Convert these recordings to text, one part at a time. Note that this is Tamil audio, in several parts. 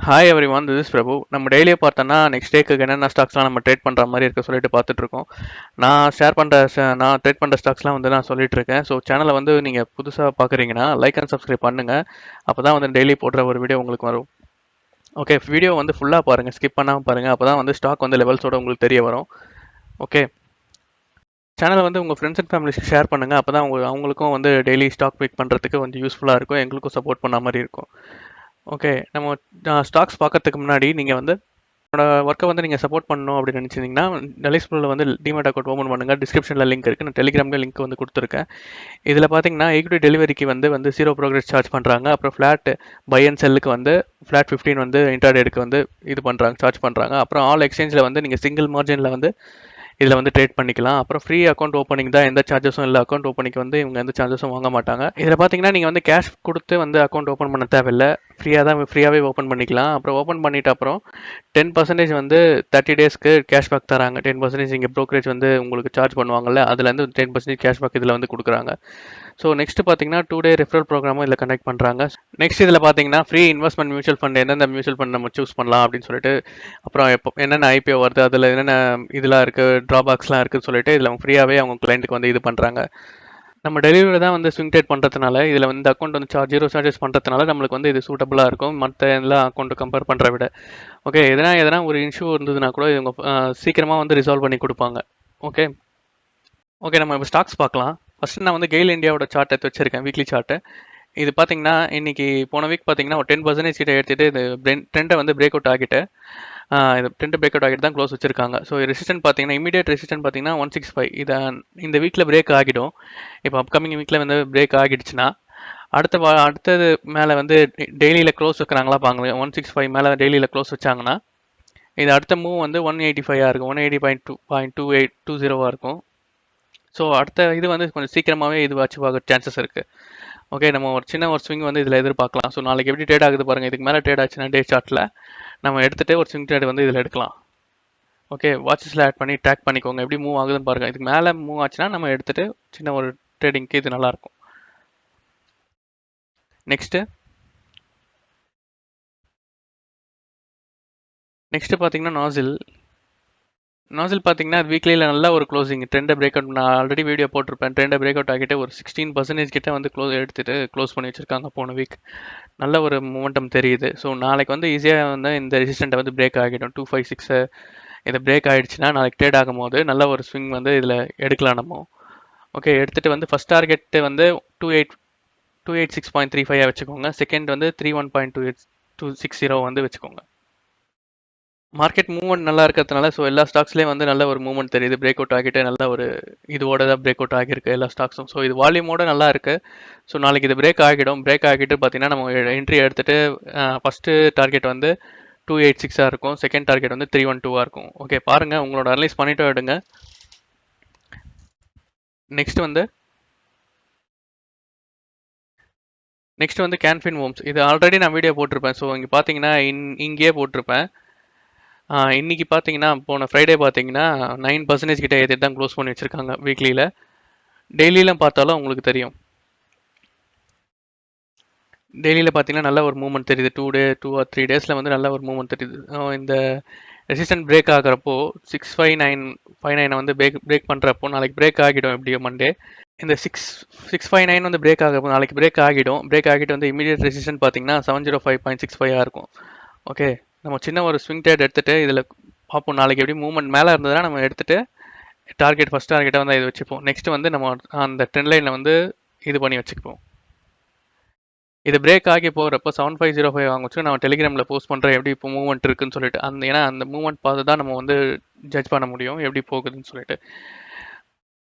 Hi everyone, this is Prabhu. நம்ம டெய்லியே பார்த்தோன்னா நெக்ஸ்ட் டேக்கு என்னென்ன ஸ்டாக்ஸ்லாம் நம்ம ட்ரேட் பண்ணுற மாதிரி இருக்க சொல்லிட்டு பார்த்துட்டு இருக்கோம். நான் ட்ரேட் பண்ணுற ஸ்டாக்ஸ்லாம் வந்து நான் சொல்லிட்டு இருக்கேன். ஸோ சேனலை வந்து நீங்கள் புதுசாக பார்க்குறீங்கன்னா லைக் அண்ட் சப்ஸ்கிரைப் பண்ணுங்கள். அப்போ தான் வந்து டெய்லி போடுற ஒரு வீடியோ உங்களுக்கு வரும். ஓகே, வீடியோ வந்து ஃபுல்லாக பாருங்கள், ஸ்கிப் பண்ணாமல் பாருங்கள். அப்போ தான் வந்து ஸ்டாக் வந்து லெவல்ஸோட உங்களுக்கு தெரிய வரும். ஓகே, சேனலை வந்து உங்கள் ஃப்ரெண்ட்ஸ் அண்ட் ஃபேமிலிஸ்க்கு ஷேர் பண்ணுங்கள். அப்போ தான் அவங்களுக்கும் வந்து டெய்லி ஸ்டாக் பிக் பண்ணுறதுக்கு கொஞ்சம் யூஸ்ஃபுல்லாக இருக்கும், எங்களுக்கும் சப்போர்ட் பண்ண மாதிரி இருக்கும். ஓகே, நம்ம ஸ்டாக்ஸ் பார்க்கறதுக்கு முன்னாடி நீங்கள் வந்து என்னோட ஒர்க்கை வந்து நீங்கள் சப்போர்ட் பண்ணணும் அப்படின்னு நினச்சிங்கன்னா டெலிஸ்பிளில் வந்து டிமேட் அக்கௌண்ட் ஓப்பன் பண்ணுங்கள். டிஸ்கிரிப்ஷனில் லிங்க் இருக்குது. நான் டெலிகிராமில் லிங்க் வந்து கொடுத்துருக்கேன். இதில் பார்த்தீங்கன்னா ஈக்விட்டி டெலிவரிக்கு வந்து 0 ப்ரோக்ரஸ் சார்ஜ் பண்ணுறாங்க. அப்புறம் ஃப்ளாட் பை அண்ட் செல்லுக்கு வந்து ஃப்ளாட் 15 வந்து இன்ட்ராடேக்கு வந்து இது பண்ணுறாங்க, சார்ஜ் பண்ணுறாங்க. அப்புறம் ஆல் எக்ஸ்சேஞ்சில் வந்து நீங்கள் சிங்கிள் மார்ஜினில் வந்து இதில் வந்து ட்ரேட் பண்ணிக்கலாம். அப்புறம் ஃப்ரீ அக்கௌண்ட் ஓப்பனிங் தான், எந்த சார்ஜஸும் இல்லை. அக்கௌண்ட் ஓப்பனிங்க்கு வந்து இவங்க எந்த சார்ஜஸும் வாங்க மாட்டாங்க. இதில் பார்த்தீங்கன்னா நீங்கள் வந்து கேஷ் கொடுத்து வந்து அக்கௌண்ட் ஓப்பன் பண்ண தேவையில்லை, ஃப்ரீயாகவே ஓப்பன் பண்ணிக்கலாம். அப்புறம் ஓப்பன் பண்ணிட்ட அப்புறம் 10% வந்து 30 டேஸ்க்கு கேஷ்பேக் தராங்க. 10% இங்கே ப்ரோக்கரேஜ் வந்து உங்களுக்கு சார்ஜ் பண்ணுவாங்கல்ல, அதுலேருந்து 10% கேஷ்பேக் இதில் வந்து கொடுக்குறாங்க. ஸோ நெக்ஸ்ட் பார்த்தீங்கன்னா 2 டே ரெஃபரல் ப்ரோக்ராமும் இதில் கனெக்ட் பண்ணுறாங்க. நெக்ஸ்ட் இதில் பார்த்தீங்கன்னா ஃப்ரீ இன்வெஸ்ட்மெண்ட் மியூச்சுவல் ஃபண்ட், எந்தெந்த மியூச்சுவல் ஃபண்ட் நம்ம சூஸ் பண்ணலாம் அப்படின்னு சொல்லிட்டு, அப்புறம் என்னென்ன ஐபிஓ வருது, அதில் என்னென்ன இதெல்லாம் இருக்குது, ட்ராபேக்ஸ்லாம் இருக்குதுன்னு சொல்லிட்டு இதில் அவங்க ஃப்ரீயாகவே அவங்க கிளைண்ட்டுக்கு வந்து இது பண்ணுறாங்க. நம்ம டெலிவரி தான் வந்து ஸ்விங் ட்ரேட் பண்ணுறதுனால இதில் வந்து அக்கௌண்ட் வந்து ஜீரோ சார்ஜஸ் பண்ணுறதுனால நம்மளுக்கு வந்து இது சூட்டபுளாக இருக்கும் மற்ற எல்லா அக்கௌண்ட்டு கம்பேர் பண்ணுற விட. ஓகே, எதனா ஒரு இஷ்யூ இருந்ததுன்னா கூட இவங்க சீக்கிரமாக வந்து ரிசால்வ் பண்ணி கொடுப்பாங்க. ஓகே ஓகே நம்ம இப்போ ஸ்டாக்ஸ் பார்க்கலாம். ஃபஸ்ட்டு நான் வந்து கெயில் இந்தியாவோட சார்ட் எடுத்து வச்சிருக்கேன், வீக்லி சார்ட்டு. இது பார்த்தீங்கன்னா இன்னைக்கு போன வீக் பார்த்தீங்கன்னா ஒரு 10% கிட்ட எடுத்துகிட்டு இது ட்ரெண்டை வந்து பிரேக் அவுட் ஆகிட்டு இது ட்ரெண்ட் பிரேக் அவுட் ஆகிட்டு தான் க்ளோஸ் வச்சிருக்காங்க. ஸோ ரெசிஸ்டன்ட் பார்த்தீங்கன்னா இமீடியட் ரெசிஸ்டன்ட் பார்த்தீங்கன்னா 165. இதை இந்த வீக்கில் பிரேக் ஆகிடும். இப்போ அப்கமிங் வீக்கில் வந்து பிரேக் ஆகிடுச்சுன்னா அடுத்தது மேலே வந்து டெய்லியில் க்ளோஸ் வைக்கிறாங்களா பாருங்க. 165 மேலே டெய்லியில் க்ளோஸ் வச்சாங்கன்னா இது அடுத்த மூவ் வந்து 185 இருக்கும், 180.2820 இருக்கும். ஸோ அடுத்த இது வந்து கொஞ்சம் சீக்கிரமாகவே இது அச்சீவ் ஆக சான்சஸ் இருக்குது. ஓகே, நம்ம ஒரு சின்ன ஸ்விங் வந்து இதில் எதிர்பார்க்கலாம். ஸோ நாளைக்கு எப்படி ட்ரேட் ஆகுது பாருங்கள். இதுக்கு மேலே ட்ரேட் ஆச்சுன்னா டே சார்ட்டில் நம்ம எடுத்துகிட்டு ஒரு ஸ்விங் ட்ரேட் வந்து இதில் எடுக்கலாம். ஓகே, வாட்சஸில் ஆட் பண்ணி ட்ராக் பண்ணிக்கோங்க, எப்படி மூவ் ஆகுதுன்னு பாருங்கள். இதுக்கு மேலே மூவ் ஆச்சுன்னா நம்ம எடுத்துகிட்டு சின்ன ஒரு ட்ரேடிங்க்கு இது நல்லாயிருக்கும். நெக்ஸ்ட்டு பார்த்தீங்கன்னா நாசில் பார்த்தீங்கன்னா வீக்லியில் நல்ல ஒரு க்ளோசிங் ட்ரெண்டை பிரேக் அவுட். நான் ஆல்ரெடி வீடியோ போட்டிருப்பேன். ட்ரெண்டை பிரேக் அவுட் ஆகிட்டு ஒரு 16% கிட்ட வந்து க்ளோஸ் பண்ணி வச்சுருக்காங்க போன வீக். நல்ல ஒரு மூமெண்டம் தெரியுது. ஸோ நாளைக்கு வந்து ஈஸியாக வந்து இந்த ரெசிஸ்டண்ட்டை வந்து பிரேக் ஆகிடும். 256 இதை பிரேக் ஆகிடுச்சுன்னா நாளைக்கு ட்ரேட் ஆகும் போது நல்ல ஒரு ஸ்விங் வந்து இதில் எடுக்கலாம் நம்ம. ஓகே, எடுத்துகிட்டு வந்து ஃபஸ்ட் டார்கெட்டு வந்து 286.35 வச்சுக்கோங்க. செகண்ட் வந்து 31.260 வந்து வச்சுக்கோங்க. மார்க்கெட் மூவ்மெண்ட் நல்லா இருக்கிறதுனால ஸோ எல்லா ஸ்டாக்ஸ்லேயும் வந்து நல்ல ஒரு மூவ்மெண்ட் தெரியுது. பிரேக் அவுட் ஆகிட்டு நல்ல ஒரு இதோட தான் பிரேக் அவுட் ஆகியிருக்கு எல்லா ஸ்டாக்ஸும். ஸோ இது வால்யூமோட நல்லா இருக்குது. ஸோ நாளைக்கு இது பிரேக் ஆகிடும். பிரேக் ஆகிட்டு பார்த்தீங்கன்னா நம்ம என்ட்ரி எடுத்துகிட்டு ஃபஸ்ட்டு டார்கெட் வந்து 286 இருக்கும், செகண்ட் டார்கெட் வந்து 312 இருக்கும். ஓகே, பாருங்கள், உங்களோட அனலைஸ் பண்ணிட்டு எடுங்க. நெக்ஸ்ட் வந்து கேன்ஃபின் ஹோம்ஸ். இது ஆல்ரெடி நான் வீடியோ போட்டிருப்பேன். ஸோ இங்கே பார்த்தீங்கன்னா இங்கேயே போட்டிருப்பேன். இன்னைக்கு பார்த்தீங்கன்னா போன ஃப்ரைடே பார்த்தீங்கன்னா 9% கிட்ட ஏற்றி தான் க்ளோஸ் பண்ணி வச்சுருக்காங்க வீக்லியில். டெய்லியிலும் பார்த்தாலும் உங்களுக்கு தெரியும். டெய்லியில் பார்த்தீங்கன்னா நல்ல ஒரு மூவ்மெண்ட் தெரியுது. 2 or 3 டேஸில் வந்து நல்ல ஒரு மூவ்மெண்ட் தெரியுது. இந்த ரெசிஸ்டன்ட் பிரேக் ஆகிறப்போ 659 வந்து பிரேக் பண்ணுறப்போ நாளைக்கு பிரேக் ஆகிடும். எப்படியோ மண்டே இந்த 659 வந்து பிரேக் ஆகிறப்போ நாளைக்கு பிரேக் ஆகிடும். பிரேக் ஆகிட்டு வந்து இமீடியட் ரெசிஸ்டன்ட் பார்த்தீங்கன்னா 705.65 இருக்கும். ஓகே, நம்ம சின்ன ஒரு ஸ்விங் ட்ரேட் எடுத்துகிட்டு இதில் பார்ப்போம். நாளைக்கு எப்படி மூவ்மெண்ட் மேலே இருந்ததுன்னா நம்ம எடுத்துகிட்டு ஃபஸ்ட் டார்கெட்டை வந்து இது வச்சுப்போம். நெக்ஸ்ட் வந்து நம்ம அந்த ட்ரெண்ட் லைனில் வந்து இது பண்ணி வச்சுப்போம். இது பிரேக் ஆகி போகிறப்போ 7505 வாங்க வச்சு நம்ம டெலிகிராமில் போஸ்ட் பண்ணுறேன் எப்படி இப்போ மூவ்மெண்ட் இருக்குன்னு சொல்லிட்டு. ஏன்னா அந்த மூவ்மெண்ட் பார்த்து தான் நம்ம வந்து ஜட்ஜ் பண்ண முடியும் எப்படி போகுதுன்னு சொல்லிட்டு.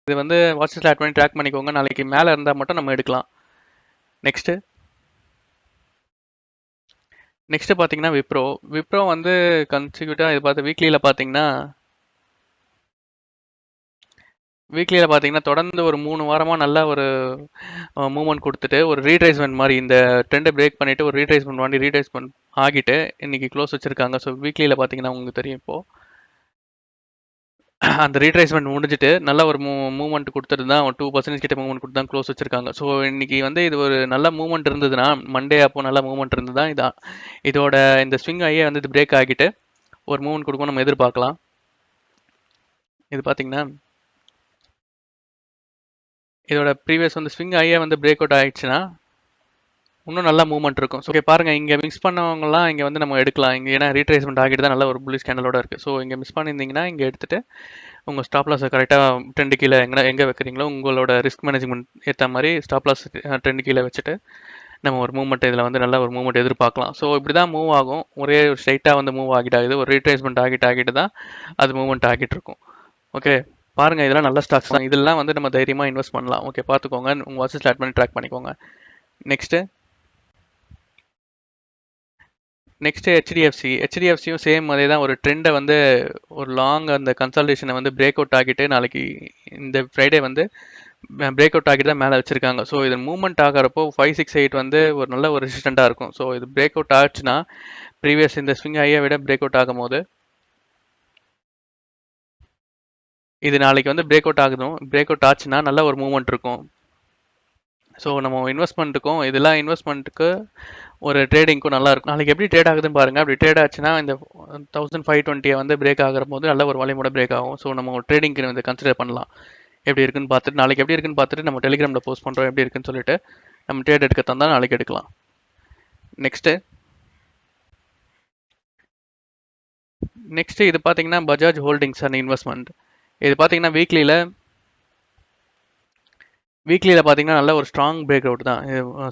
இது வந்து வாட்ஸ்அப்பில் ஆட் பண்ணி ட்ராக் பண்ணிக்கோங்க. நாளைக்கு மேலே இருந்தால் மட்டும் நம்ம எடுக்கலாம். நெக்ஸ்ட்டு பார்த்தீங்கன்னா விப்ரோ வந்து கன்சிக்யூட்டாக இது பார்த்து வீக்லியில் பார்த்தீங்கன்னா தொடர்ந்து ஒரு 3 வாரமாக நல்ல ஒரு மூவ்மெண்ட் கொடுத்துட்டு ஒரு ரீட்ரேஸ்மெண்ட் மாதிரி இந்த ட்ரெண்டை பிரேக் பண்ணிவிட்டு ஒரு ரீட்ரேஸ்மெண்ட் ஆகிட்டு இன்றைக்கி க்ளோஸ் வச்சுருக்காங்க. ஸோ வீக்லியில் பார்த்தீங்கன்னா உங்களுக்கு தெரியும் இப்போது அந்த ரீட்ரேஸ்மெண்ட் முடிஞ்சிட்டு நல்ல ஒரு மூவ்மெண்ட் கொடுத்துட்டு தான் 2% கிட்ட மூவ்மெண்ட் கொடுத்து தான் க்ளோஸ் வச்சிருக்காங்க. ஸோ இன்னைக்கு வந்து இது ஒரு நல்ல மூவ்மெண்ட் இருந்ததுன்னா மண்டே அப்போ நல்ல மூவ்மெண்ட் இருந்ததுதான் இதோட இந்த ஸ்விங் ஐயே வந்து இது பிரேக் ஆகிட்டு ஒரு மூவ்மெண்ட் கொடுக்கும் நம்ம எதிர்பார்க்கலாம். இது பார்த்தீங்கன்னா இதோட ப்ரீவியஸ் வந்து ஸ்விங் ஐயே வந்து பிரேக் அவுட் ஆயிடுச்சுன்னா இன்னும் நல்ல மூவ்மெண்ட் இருக்கும். ஸோ ஓகே பாருங்க, இங்கே மிஸ் பண்ணவங்கலாம் இங்கே வந்து நம்ம எடுக்கலாம். இங்கே ஏன்னா ரீட்ரேஸ்மெண்ட் ஆகிட்டு தான் நல்ல ஒரு புல்லிஷ் கேண்டலோட இருக்குது. ஸோ இங்கே மிஸ் பண்ணியிருந்தீங்கன்னா இங்கே எடுத்துட்டு உங்கள் ஸ்டாப் லாஸை கரெக்டாக ட்ரெண்டு கீழே எங்கே வைக்கிறீங்களோ உங்களோட ரிஸ்க் மேனேஜ்மெண்ட் ஏற்ற மாதிரி ஸ்டாப் லாஸ் ட்ரெண்டு கீழே வச்சுட்டு நம்ம ஒரு மூவ்மெண்ட் இதில் வந்து நல்ல ஒரு மூவ்மெண்ட் எதிர்பார்க்கலாம். ஸோ இப்படி தான் மூவ் ஆகும். ஒரே ஒரு ஸ்ட்ரைட்டாக வந்து மூவ் ஆகிட்டு ஆகுது. ஒரு ரீட்ரேஸ்மெண்ட் ஆகிட்டு தான் அது மூவ்மெண்ட் ஆகிட்டு இருக்கும். ஓகே பாருங்கள், இதெல்லாம் நல்ல ஸ்டாக்ஸ் தான். இதெல்லாம் வந்து நம்ம தைரியமாக இன்வெஸ்ட் பண்ணலாம். ஓகே பார்த்துக்கோங்க, உங்கள் வாட்ச் ஸ்டார்ட் பண்ணி ட்ராக் பண்ணிக்கோங்க. நெக்ஸ்ட் ஹெச்டிஎஃப்சியும் சேம் அதே தான். ஒரு ட்ரெண்டை வந்து ஒரு லாங் அந்த கன்சல்டேஷனை வந்து பிரேக் அவுட் ஆகிட்டு நாளைக்கு இந்த ஃப்ரைடே வந்து பிரேக் அவுட் ஆகிட்டு தான் மேலே வச்சிருக்காங்க. ஸோ இது மூவ்மெண்ட் ஆகிறப்போ 568 வந்து ஒரு நல்ல ஒரு ரெசிஸ்டண்டாக இருக்கும். ஸோ இது பிரேக் அவுட் ஆச்சுன்னா ப்ரீவியஸ் இந்த ஸ்விங் ஹையை விட பிரேக் அவுட் ஆகும் போது இது நாளைக்கு வந்து பிரேக் அவுட் ஆச்சுன்னா நல்ல ஒரு மூவ்மெண்ட் இருக்கும். ஸோ நம்ம இன்வெஸ்ட்மெண்ட்டுக்கும் இதெல்லாம் இன்வெஸ்ட்மெண்ட்டுக்கு ஒரு ட்ரேடிங்க்கும் நல்லா இருக்கும். நாளைக்கு எப்படி ட்ரேட் ஆகுதுன்னு பாருங்க. அப்படி ட்ரேட் ஆச்சுன்னா இந்த 1520 வந்து பிரேக் ஆகிற போது நல்ல ஒரு வால்யூமோட பிரேக் ஆகும். ஸோ நம்ம ஒரு ட்ரேடிங்க்கு வந்து கன்சிடர் பண்ணலாம். எப்படி இருக்குன்னு பார்த்துட்டு நாளைக்கு எப்படி இருக்குன்னு பார்த்துட்டு நம்ம டெலிகிராமில் போஸ்ட் பண்ணுறோம் எப்படி இருக்குன்னு சொல்லிட்டு நம்ம ட்ரேட் எடுக்க தந்தால் நாளைக்கு எடுக்கலாம். நெக்ஸ்ட் இது பார்த்தீங்கன்னா பஜாஜ் ஹோல்டிங்ஸ் அண்ட் இன்வெஸ்ட்மெண்ட். இது பார்த்தீங்கன்னா வீக்லியில் பார்த்தீங்கன்னா நல்ல ஒரு ஸ்ட்ராங் பிரேக் அவுட் தான்.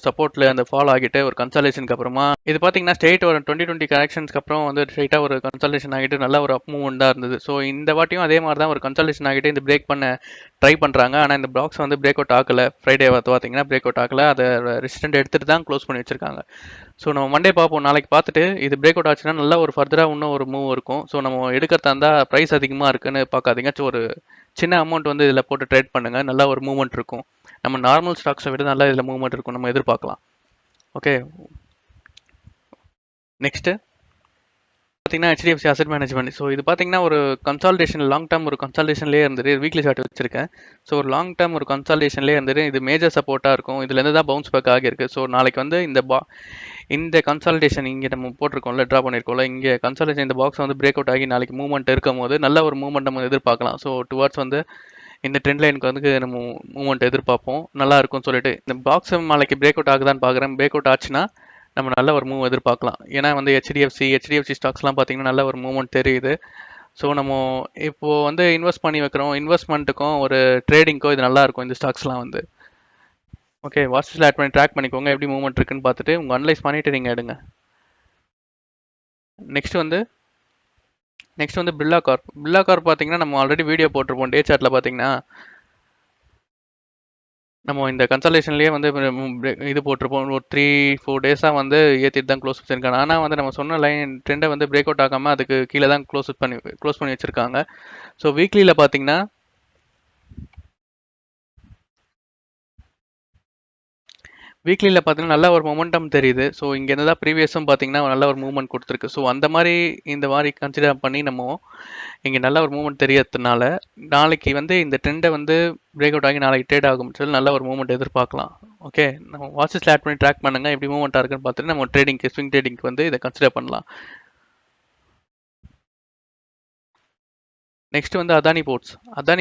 சப்போர்ட்டில் அந்த ஃபாலோ ஆகிட்டு ஒரு கன்சல்டேஷனுக்கு அப்புறமா இது பார்த்தீங்கன்னா ஸ்ட்ரெயிட் ஒரு 2020 கரெக்ஷன்ஸ்க்கு அப்புறம் வந்து ஸ்ட்ரெயிட்டாக ஒரு கன்சல்டேஷன் ஆகிட்டு நல்ல ஒரு அப் மூவ்மெண்ட்டாக இருந்தது. ஸோ இந்த வாட்டியும் அதே மாதிரி தான் ஒரு கன்சல்டேஷன் ஆகிட்டு இந்த பிரேக் பண்ண ட்ரை பண்ணுறாங்க. ஆனால் இந்த பாக்ஸ் வந்து பிரேக் அவுட் ஆகலை. ஃப்ரைடே பார்த்தீங்கன்னா பிரேக் அவுட் ஆகலை. அதை ரெசிஸ்டன்ட் எடுத்துகிட்டு தான் க்ளோஸ் பண்ணி வச்சிருக்காங்க. ஸோ நம்ம மண்டே பார்ப்போம். நாளைக்கு பார்த்துட்டு இது பிரேக் அவுட் ஆச்சுன்னா நல்லா ஒரு ஃபர்தராக இன்னும் ஒரு மூவ் இருக்கும். ஸோ நம்ம எடுக்கிறதா இருந்தால் ப்ரைஸ் அதிகமாக இருக்குன்னு பார்க்காதீங்க. ஸோ ஒரு சின்ன அமௌண்ட் வந்து இதில் போட்டு ட்ரேட் பண்ணுங்கள். நல்லா ஒரு மூவ்மெண்ட் இருக்கும். நம்ம நார்மல் ஸ்டாக்ஸை விட நல்லா இதில் மூவ்மெண்ட் இருக்கும், நம்ம எதிர்பார்க்கலாம். ஓகே நெக்ஸ்ட்டு பார்த்தீங்கன்னா ஹெச்டிஎஃப்சி அசெட் மேனேஜ்மெண்ட். ஸோ இது பார்த்தீங்கன்னா ஒரு கன்சால்டேஷன் லாங் டேர்ம் ஒரு கன்சால்டேஷன்லேயே இருந்துட்டு வீக்லி சார்ட் வச்சிருக்கேன். ஸோ ஒரு லாங் டேர்ம் ஒரு கன்சால்டேஷன்லேயே இருந்துட்டு இது மேஜர் சப்போர்ட்டாக இருக்கும். இதுலேருந்து தான் பவுன்ஸ் பேக் ஆகியிருக்கு. ஸோ நாளைக்கு வந்து இந்த கன்சால்டேஷன் இங்கே நம்ம போட்டிருக்கோம்ல, ட்ரா பண்ணியிருக்கோம்ல, இங்கே கன்சால்டேஷன் இந்த பாக்ஸ் வந்து பிரேக் அவுட் ஆகி நாளைக்கு மூவ்மெண்ட் இருக்கும் போது நல்ல ஒரு மூவ்மெண்ட் நம்ம எதிர்பார்க்கலாம். ஸோ டுவார்ட்ஸ் வந்து இந்த ட்ரெண்ட் லைனுக்கு வந்து நம்ம மூவ்மெண்ட் எதிர்பார்ப்போம், நல்லா இருக்கும்னு சொல்லிட்டு இந்த பாக்ஸ் நாளைக்கு பிரேக் அவுட் ஆகுதான்னு பார்க்குறேன். பிரேக் அவுட் ஆச்சுன்னா நம்ம நல்ல ஒரு மூவ் எதிர்பார்க்கலாம். ஏன்னா வந்து ஹெச்டிஎஃப்சி ஸ்டாக்ஸ்லாம் பார்த்தீங்கன்னா நல்ல ஒரு மூவ்மெண்ட் தெரியுது. ஸோ நம்ம இப்போது வந்து இன்வெஸ்ட் பண்ணி வைக்கிறோம். இன்வெஸ்ட்மெண்ட்டுக்கும் ஒரு ட்ரேடிங்க்கும் இது நல்லா இருக்கும் இந்த ஸ்டாக்ஸ்லாம் வந்து. ஓகே வாட்ஸ்அப்பில் ஆட் பண்ணி ட்ராக் பண்ணிக்கோங்க, எப்படி மூவ்மெண்ட் இருக்குன்னு பார்த்துட்டு உங்கள் அனலைஸ் பண்ணிவிட்டு நீங்கள் எடுங்க. நெக்ஸ்ட் வந்து பில்லா கார்ப் பார்த்தீங்கன்னா நம்ம ஆல்ரெடி வீடியோ போட்டிருப்போம். டே சார்ட்டில் பார்த்தீங்கன்னா நம்ம இந்த கன்சல்டேஷன்லேயே வந்து இது போட்டிருப்போம். ஒரு 3-4 டேஸாக வந்து ஏற்றிட்டு தான் க்ளோஸ் வச்சிருக்காங்க. ஆனால் வந்து நம்ம சொன்ன லைன் ட்ரெண்டை வந்து பிரேக் அவுட் ஆகாமல் அதுக்கு கீழே தான் க்ளோஸ் பண்ணி வச்சுருக்காங்க. ஸோ வீக்லியில் பார்த்தீங்கன்னா நல்ல ஒரு மொமெண்டம் தெரியுது. ஸோ இங்கேருந்து தான் ப்ரீவியஸும் பார்த்தீங்கன்னா நல்ல ஒரு மூவ்மெண்ட் கொடுத்துருக்கு. ஸோ அந்த மாதிரி இந்த மாதிரி கன்சிடர் பண்ணி நம்ம இங்கே நல்ல ஒரு மூவ்மெண்ட் தெரியறதுனால நாளைக்கு வந்து இந்த ட்ரெண்டை வந்து பிரேக் அவுட் ஆகி நாளைக்கு ட்ரேட் ஆகும் சொல்லி நல்ல ஒரு மூவ்மெண்ட் எதிர்பார்க்கலாம். ஓகே நம்ம வாட்சஸில் ஆட் பண்ணி ட்ராக் பண்ணுங்கள், எப்படி மூவ்மெண்ட்டாக இருக்குன்னு பார்த்துட்டு நம்ம ஸ்விங் ட்ரேடிங்க்கு வந்து இதை கன்சிடர் பண்ணலாம். நெக்ஸ்ட் வந்து அதானி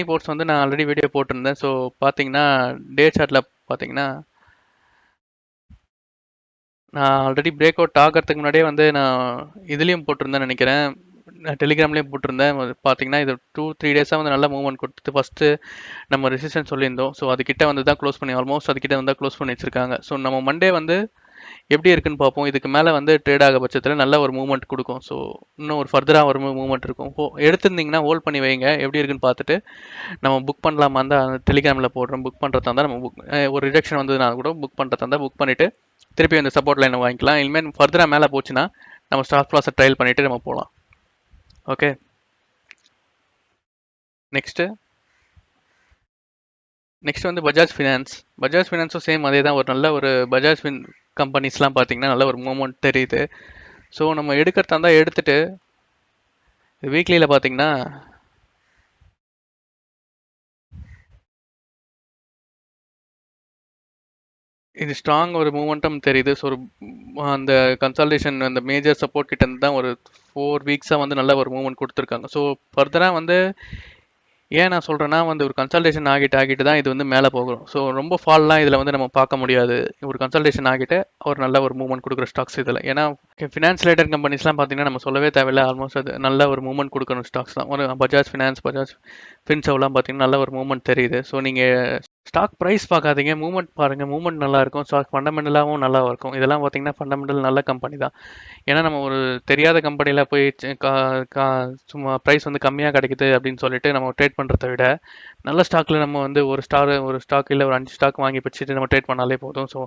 போர்ட்ஸ் வந்து நான் ஆல்ரெடி வீடியோ போட்டிருந்தேன். ஸோ பார்த்தீங்கன்னா டே சார்ட்டில் பார்த்தீங்கன்னா நான் ஆல்ரெடி பிரேக் அவுட் ஆகிறதுக்கு முன்னாடியே வந்து நான் இதுலேயும் போட்டிருந்தேன் நினைக்கிறேன், டெலிகிராம்லேயும் போட்டிருந்தேன். பார்த்தீங்கன்னா இது 2-3 டேஸாக வந்து நல்ல மூவ்மெண்ட் கொடுத்து ஃபஸ்ட்டு நம்ம ரெசிஸ்டன்ஸ் சொல்லியிருந்தோம். ஸோ அதுக்கிட்ட வந்து தான் க்ளோஸ் பண்ணி ஆல்மோஸ்ட் அதுக்கிட்ட வந்து தான் க்ளோஸ் பண்ணி வச்சிருக்காங்க. ஸோ நம்ம மண்டே வந்து எப்படி இருக்குன்னு பார்ப்போம். இதுக்கு மேலே வந்து ட்ரேட் ஆக பட்சத்தில் நல்ல ஒரு மூவ்மெண்ட் கொடுக்கும். ஸோ இன்னும் ஒரு ஃபர்தராக ஒரு மூவ்மெண்ட் இருக்கும். எடுத்திருந்தீங்கன்னா ஹோல்ட் பண்ணி வைங்க, எப்படி இருக்குன்னு பார்த்துட்டு நம்ம புக் பண்ணலாமா இருந்தால் டெலிகிராமில் போடுறோம். புக் பண்ணுறதா இருந்தால் நம்ம ஒரு ரிடக்ஷன் வந்ததுனா கூட புக் பண்ணுறதா இருந்தால் புக் பண்ணிவிட்டு திருப்பி அந்த சப்போர்ட் லைனை வாங்கிக்கலாம். இனிமேல் ஃபர்தராக மேலே போச்சுன்னா நம்ம ஸ்டாப் லாஸை ட்ரையல் பண்ணிவிட்டு நம்ம போகலாம். ஓகே நெக்ஸ்ட் வந்து பஜாஜ் ஃபினான்ஸும் சேம் அதே தான். ஒரு நல்ல ஒரு பஜாஜ் கம்பெனிஸ்லாம் பார்த்தீங்கன்னா நல்ல ஒரு மூவ்மெண்ட் தெரியுது. ஸோ நம்ம எடுக்கிறதா இருந்தால் எடுத்துகிட்டு வீக்லியில் பார்த்தீங்கன்னா இது ஸ்ட்ராங் ஒரு மூமெண்டம் தெரியுது. ஸோ அந்த கன்சால்டேஷன் அந்த மேஜர் சப்போர்ட் கிட்ட இருந்து தான் ஒரு 4 வீக்ஸாக வந்து நல்ல ஒரு மூவ்மெண்ட் கொடுத்துருக்காங்க. ஸோ ஃபர்தராக வந்து ஏன் நான் சொல்கிறேன்னா வந்து ஒரு கன்சல்டேஷன் ஆகிட்டு தான் இது வந்து மேலே போகும். ஸோ ரொம்ப ஃபால்லாம் இதில் வந்து நம்ம பார்க்க முடியாது. ஒரு கன்சல்டேஷன் ஆகிட்டு ஒரு நல்ல ஒரு மூவ்மெண்ட் கொடுக்குற ஸ்டாக்ஸ் இதில். ஏன்னா ஃபினான்ஸ் ரிலேட்டட் கம்பெனிஸ்லாம் பார்த்தீங்கன்னா நம்ம சொல்லவே தேவையில்லை. ஆல்மோஸ்ட் அது நல்ல ஒரு மூவ்மெண்ட் கொடுக்குற ஸ்டாக்ஸ் தான். ஒரு பஜாஜ் ஃபினான்ஸ், பஜாஜ் ஃபின்சவ்லாம் பார்த்தீங்கன்னா நல்ல ஒரு மூவ்மெண்ட் தெரியுது. ஸோ நீங்கள் ஸ்டாக் ப்ரைஸ் பார்க்காதீங்க, மூவ்மெண்ட் பாருங்கள். மூவ்மெண்ட் நல்லா இருக்கும், ஸ்டாக் ஃபண்டமெண்டலாகவும் நல்லா இருக்கும். இதெல்லாம் பார்த்தீங்கன்னா ஃபண்டமெண்டல் நல்ல கம்பெனி தான். ஏன்னா நம்ம ஒரு தெரியாத கம்பெனியில் போய் சும்மா ப்ரைஸ் வந்து கம்மியாக கிடைக்குது அப்படின்னு சொல்லிட்டு நம்ம ட்ரேட் பண்ணுறத விட நல்ல ஸ்டாக்கில் நம்ம வந்து ஒரு ஸ்டாக் இல்லை ஒரு 5 ஸ்டாக் வாங்கி வச்சுட்டு நம்ம ட்ரேட் பண்ணாலே போதும். ஸோ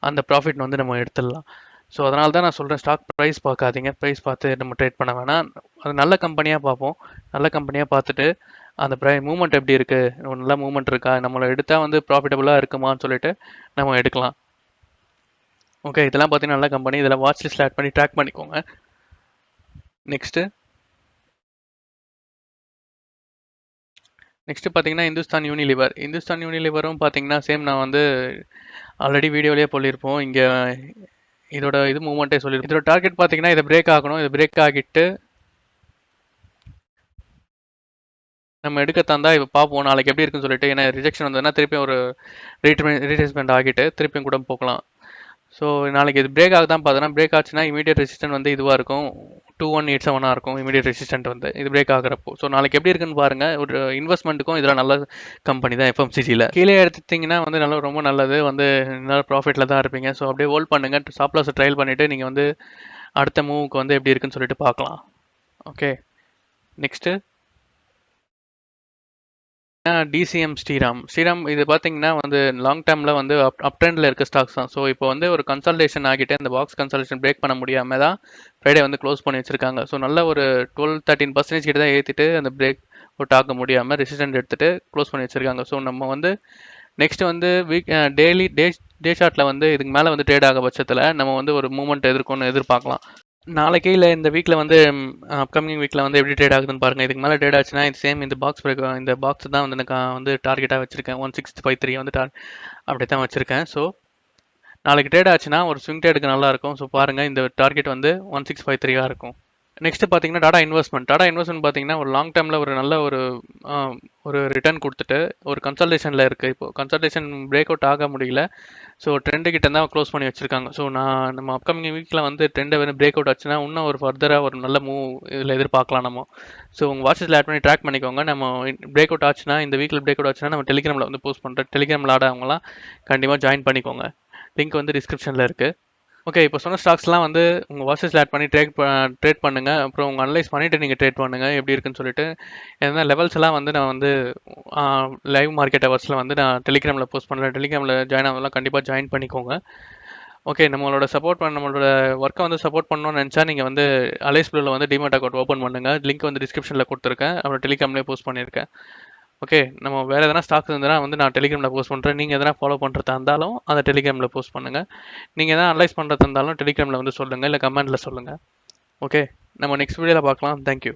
அந்த ப்ராஃபிட் வந்து நம்ம எடுத்துடலாம். ஸோ அதனால தான் நான் சொல்கிறேன், ஸ்டாக் ப்ரைஸ் பார்க்காதீங்க, ப்ரைஸ் பார்த்து நம்ம ட்ரேட் பண்ண வேணாம். அது நல்ல கம்பெனியாக பார்ப்போம். நல்ல கம்பெனியாக பார்த்துட்டு அந்த மூவ்மெண்ட் எப்படி இருக்குது, நல்ல மூவ்மெண்ட் இருக்கா, நம்மளை எடுத்தால் வந்து ப்ராஃபிட்டபுளாக இருக்குமான்னு சொல்லிட்டு நம்ம எடுக்கலாம். ஓகே, இதெல்லாம் பார்த்தீங்கன்னா நல்ல கம்பெனி. இதில் வாட்ச் லிஸ்ட்டில் ஆட் பண்ணி ட்ராக் பண்ணிக்கோங்க. நெக்ஸ்ட்டு பார்த்தீங்கன்னா இந்துஸ்தான் யூனிலிவரும் பார்த்தீங்கன்னா சேம். நான் வந்து ஆல்ரெடி வீடியோலேயே சொல்லியிருப்போம். இங்கே இதோட மூவ்மெண்ட்டே சொல்லியிருப்போம். இதோட டார்கெட் பார்த்தீங்கன்னா இதை பிரேக் ஆகணும். இதை பிரேக் ஆகிட்டு நம்ம எடுக்க தந்தா இப்போ பார்ப்போம் நாளைக்கு எப்படி இருக்குன்னு சொல்லிட்டு. ஏன்னா ரிஜெக்ஷன் வந்ததுன்னா திருப்பியும் ஒரு ரீட்ரேஸ்மெண்ட் ஆகிட்டு திருப்பியும் கூட போகலாம். ஸோ நாளைக்கு இது பிரேக் ஆகுதான் பார்த்தோன்னா, பிரேக் ஆச்சுன்னா இமீடியட் ரெசிஸ்டன்ட் வந்து இதுவாக இருக்கும், 2187 இருக்கும் இமீடியட் ரெசிஸ்டன்ட் வந்து இது பிரேக் ஆகிறப்போ. ஸோ நாளைக்கு எப்படி இருக்குன்னு பாருங்கள். ஒரு இன்வெஸ்ட்மெண்ட்டுக்கும் இதெல்லாம் நல்ல கம்பெனி தான் எஃப்எம்சிஜியில். கீழே எடுத்துட்டிங்கன்னா வந்து ரொம்ப நல்லது, வந்து நல்ல ப்ராஃபிட்டில் தான் இருப்பீங்க. ஸோ அப்படியே ஹோல்ட் பண்ணுங்கள். ஸ்டாப் லாஸை ட்ரையல் பண்ணிவிட்டு நீங்கள் வந்து அடுத்த மூவுக்கு வந்து எப்படி இருக்குன்னு சொல்லிட்டு பார்க்கலாம். ஓகே, நெக்ஸ்ட்டு டிசிஎம் ஸ்ரீராம் இது பார்த்தீங்கன்னா வந்து லாங் டேர்மில் வந்து அப் ட்ரெண்டில் இருக்க ஸ்டாக்ஸ் தான். ஸோ இப்போ வந்து ஒரு கன்சல்டேஷன் ஆகிட்டு இந்த பாக்ஸ் கன்சல்டேஷன் பிரேக் பண்ண முடியாமல் தான் ஃப்ரைடே வந்து க்ளோஸ் பண்ணி வச்சிருக்காங்க. ஸோ நல்ல ஒரு 12-13% கிட்ட தான் ஏற்றிட்டு அந்த பிரேக் அவுட் ஆக முடியாமல் ரெசிஸ்டன்ட் எடுத்துகிட்டு க்ளோஸ் பண்ணி வச்சிருக்காங்க. ஸோ நம்ம வந்து நெக்ஸ்ட் வந்து டே சார்ட்டில் வந்து இதுக்கு மேலே வந்து ட்ரேட் ஆக பட்சத்தில் நம்ம வந்து ஒரு மூவ்மெண்ட் எதிர்பார்க்கலாம். நாளைக்கே இல்லை இந்த வீக்கில் வந்து அப்கமிங் வீக்கில் வந்து எப்படி ட்ரேட் ஆகுதுன்னு பாருங்கள். இதுக்கு மேலே ட்ரேட் ஆச்சுன்னா இது சேம் இந்த பாக்ஸ் தான் வந்து எனக்கு வந்து டார்கெட்டாக வச்சுருக்கேன். 1653 வந்து அப்படி தான் வச்சுருக்கேன். ஸோ நாளைக்கு ட்ரேட் ஆச்சுன்னா ஒரு ஸ்விங் ட்ரேடுக்கு நல்லாயிருக்கும். ஸோ பாருங்கள், இந்த டார்கெட் வந்து 1653 இருக்கும். நெக்ஸ்ட் பார்த்தீங்கன்னா டாடா இன்வெஸ்ட்மெண்ட் பார்த்தீங்கன்னா ஒரு லாங் டேர்மில் ஒரு நல்ல ஒரு ரிட்டர்ன் கொடுத்துட்டு ஒரு கன்சல்டேஷனில் இருக்குது. இப்போ கன்சல்டேஷன் பிரேக் அவுட் ஆக முடியல. ஸோ ட்ரெண்டு கிட்ட தான் க்ளோஸ் பண்ணி வச்சிருக்காங்க. ஸோ நம்ம அப்கமிங் வீக்கில் வந்து ட்ரெண்டை வந்து பிரேக் அவுட் ஆச்சுன்னா இன்னும் ஒரு ஃபர்தராக ஒரு நல்ல மூவ் இதில் எதிர்பார்க்கலாம் நம்ம. ஸோ உங்கள் வாட்சஸில் ஆட் பண்ணி ட்ராக் பண்ணிக்கோங்க. நம்ம பிரேக் அவுட் ஆச்சுன்னா, இந்த வீக்கில் பிரேக் அவுட் ஆச்சுன்னா நம்ம டெலிகிராமில் வந்து போஸ்ட் பண்ணுறேன். டெலிகிராமில் ஆடாதவங்களாம் கண்டிப்பாக ஜாயின் பண்ணிக்கோங்க. லிங்க் வந்து டிஸ்கிரிப்ஷனில் இருக்குது. ஓகே, இப்போ சொன்ன ஸ்டாக்ஸ்லாம் வந்து உங்கள் வாட்சஸில் ஆட் பண்ணி ட்ரேட் பண்ணுங்கள். அப்புறம் உங்கள் அனலைஸ் பண்ணிவிட்டு நீங்கள் ட்ரேட் பண்ணுங்கள் எப்படி இருக்குன்னு சொல்லிட்டு. ஏன்னா லெவல்ஸ் எல்லாம் வந்து நான் வந்து லைவ் மார்க்கெட் ஹவர்ஸில் வந்து நான் டெலிகிராமில் போஸ்ட் பண்ணுறேன். டெலிகிராமில் ஜாயின் ஆகலாம், கண்டிப்பாக ஜாயின் பண்ணிக்கோங்க. ஓகே, நம்மளோட ஒர்க்கை வந்து சப்போர்ட் பண்ணணும்னு நினச்சா நீங்கள் வந்து அலைஸ் ப்ளூவில் வந்து டிமேட் அக்கௌண்ட் ஓப்பன் பண்ணுங்கள். லிங்க் வந்து டிஸ்கிரிப்ஷனில் கொடுத்துருக்கேன். அப்புறம் டெலிகிராம்லேயே போஸ்ட் பண்ணியிருக்கேன். ஓகே, நம்ம வேறு எதனா ஸ்டாக்ஸ் இருந்ததுன்னா வந்து நான் டெலிகிராமில் போஸ்ட் பண்ணுறேன். நீங்கள் எதனா ஃபாலோ பண்ணுறதா இருந்தாலும் அந்த டெலிகிராமில் போஸ்ட் பண்ணுங்கள். நீங்கள் எதனா அனலைஸ் பண்ணுறதா இருந்தாலும் டெலிகிராமில் வந்து சொல்லுங்கள், இல்லை கமெண்ட்டில் சொல்லுங்கள். ஓகே, நம்ம நெக்ஸ்ட் வீடியோவில் பார்க்கலாம். தேங்க்யூ.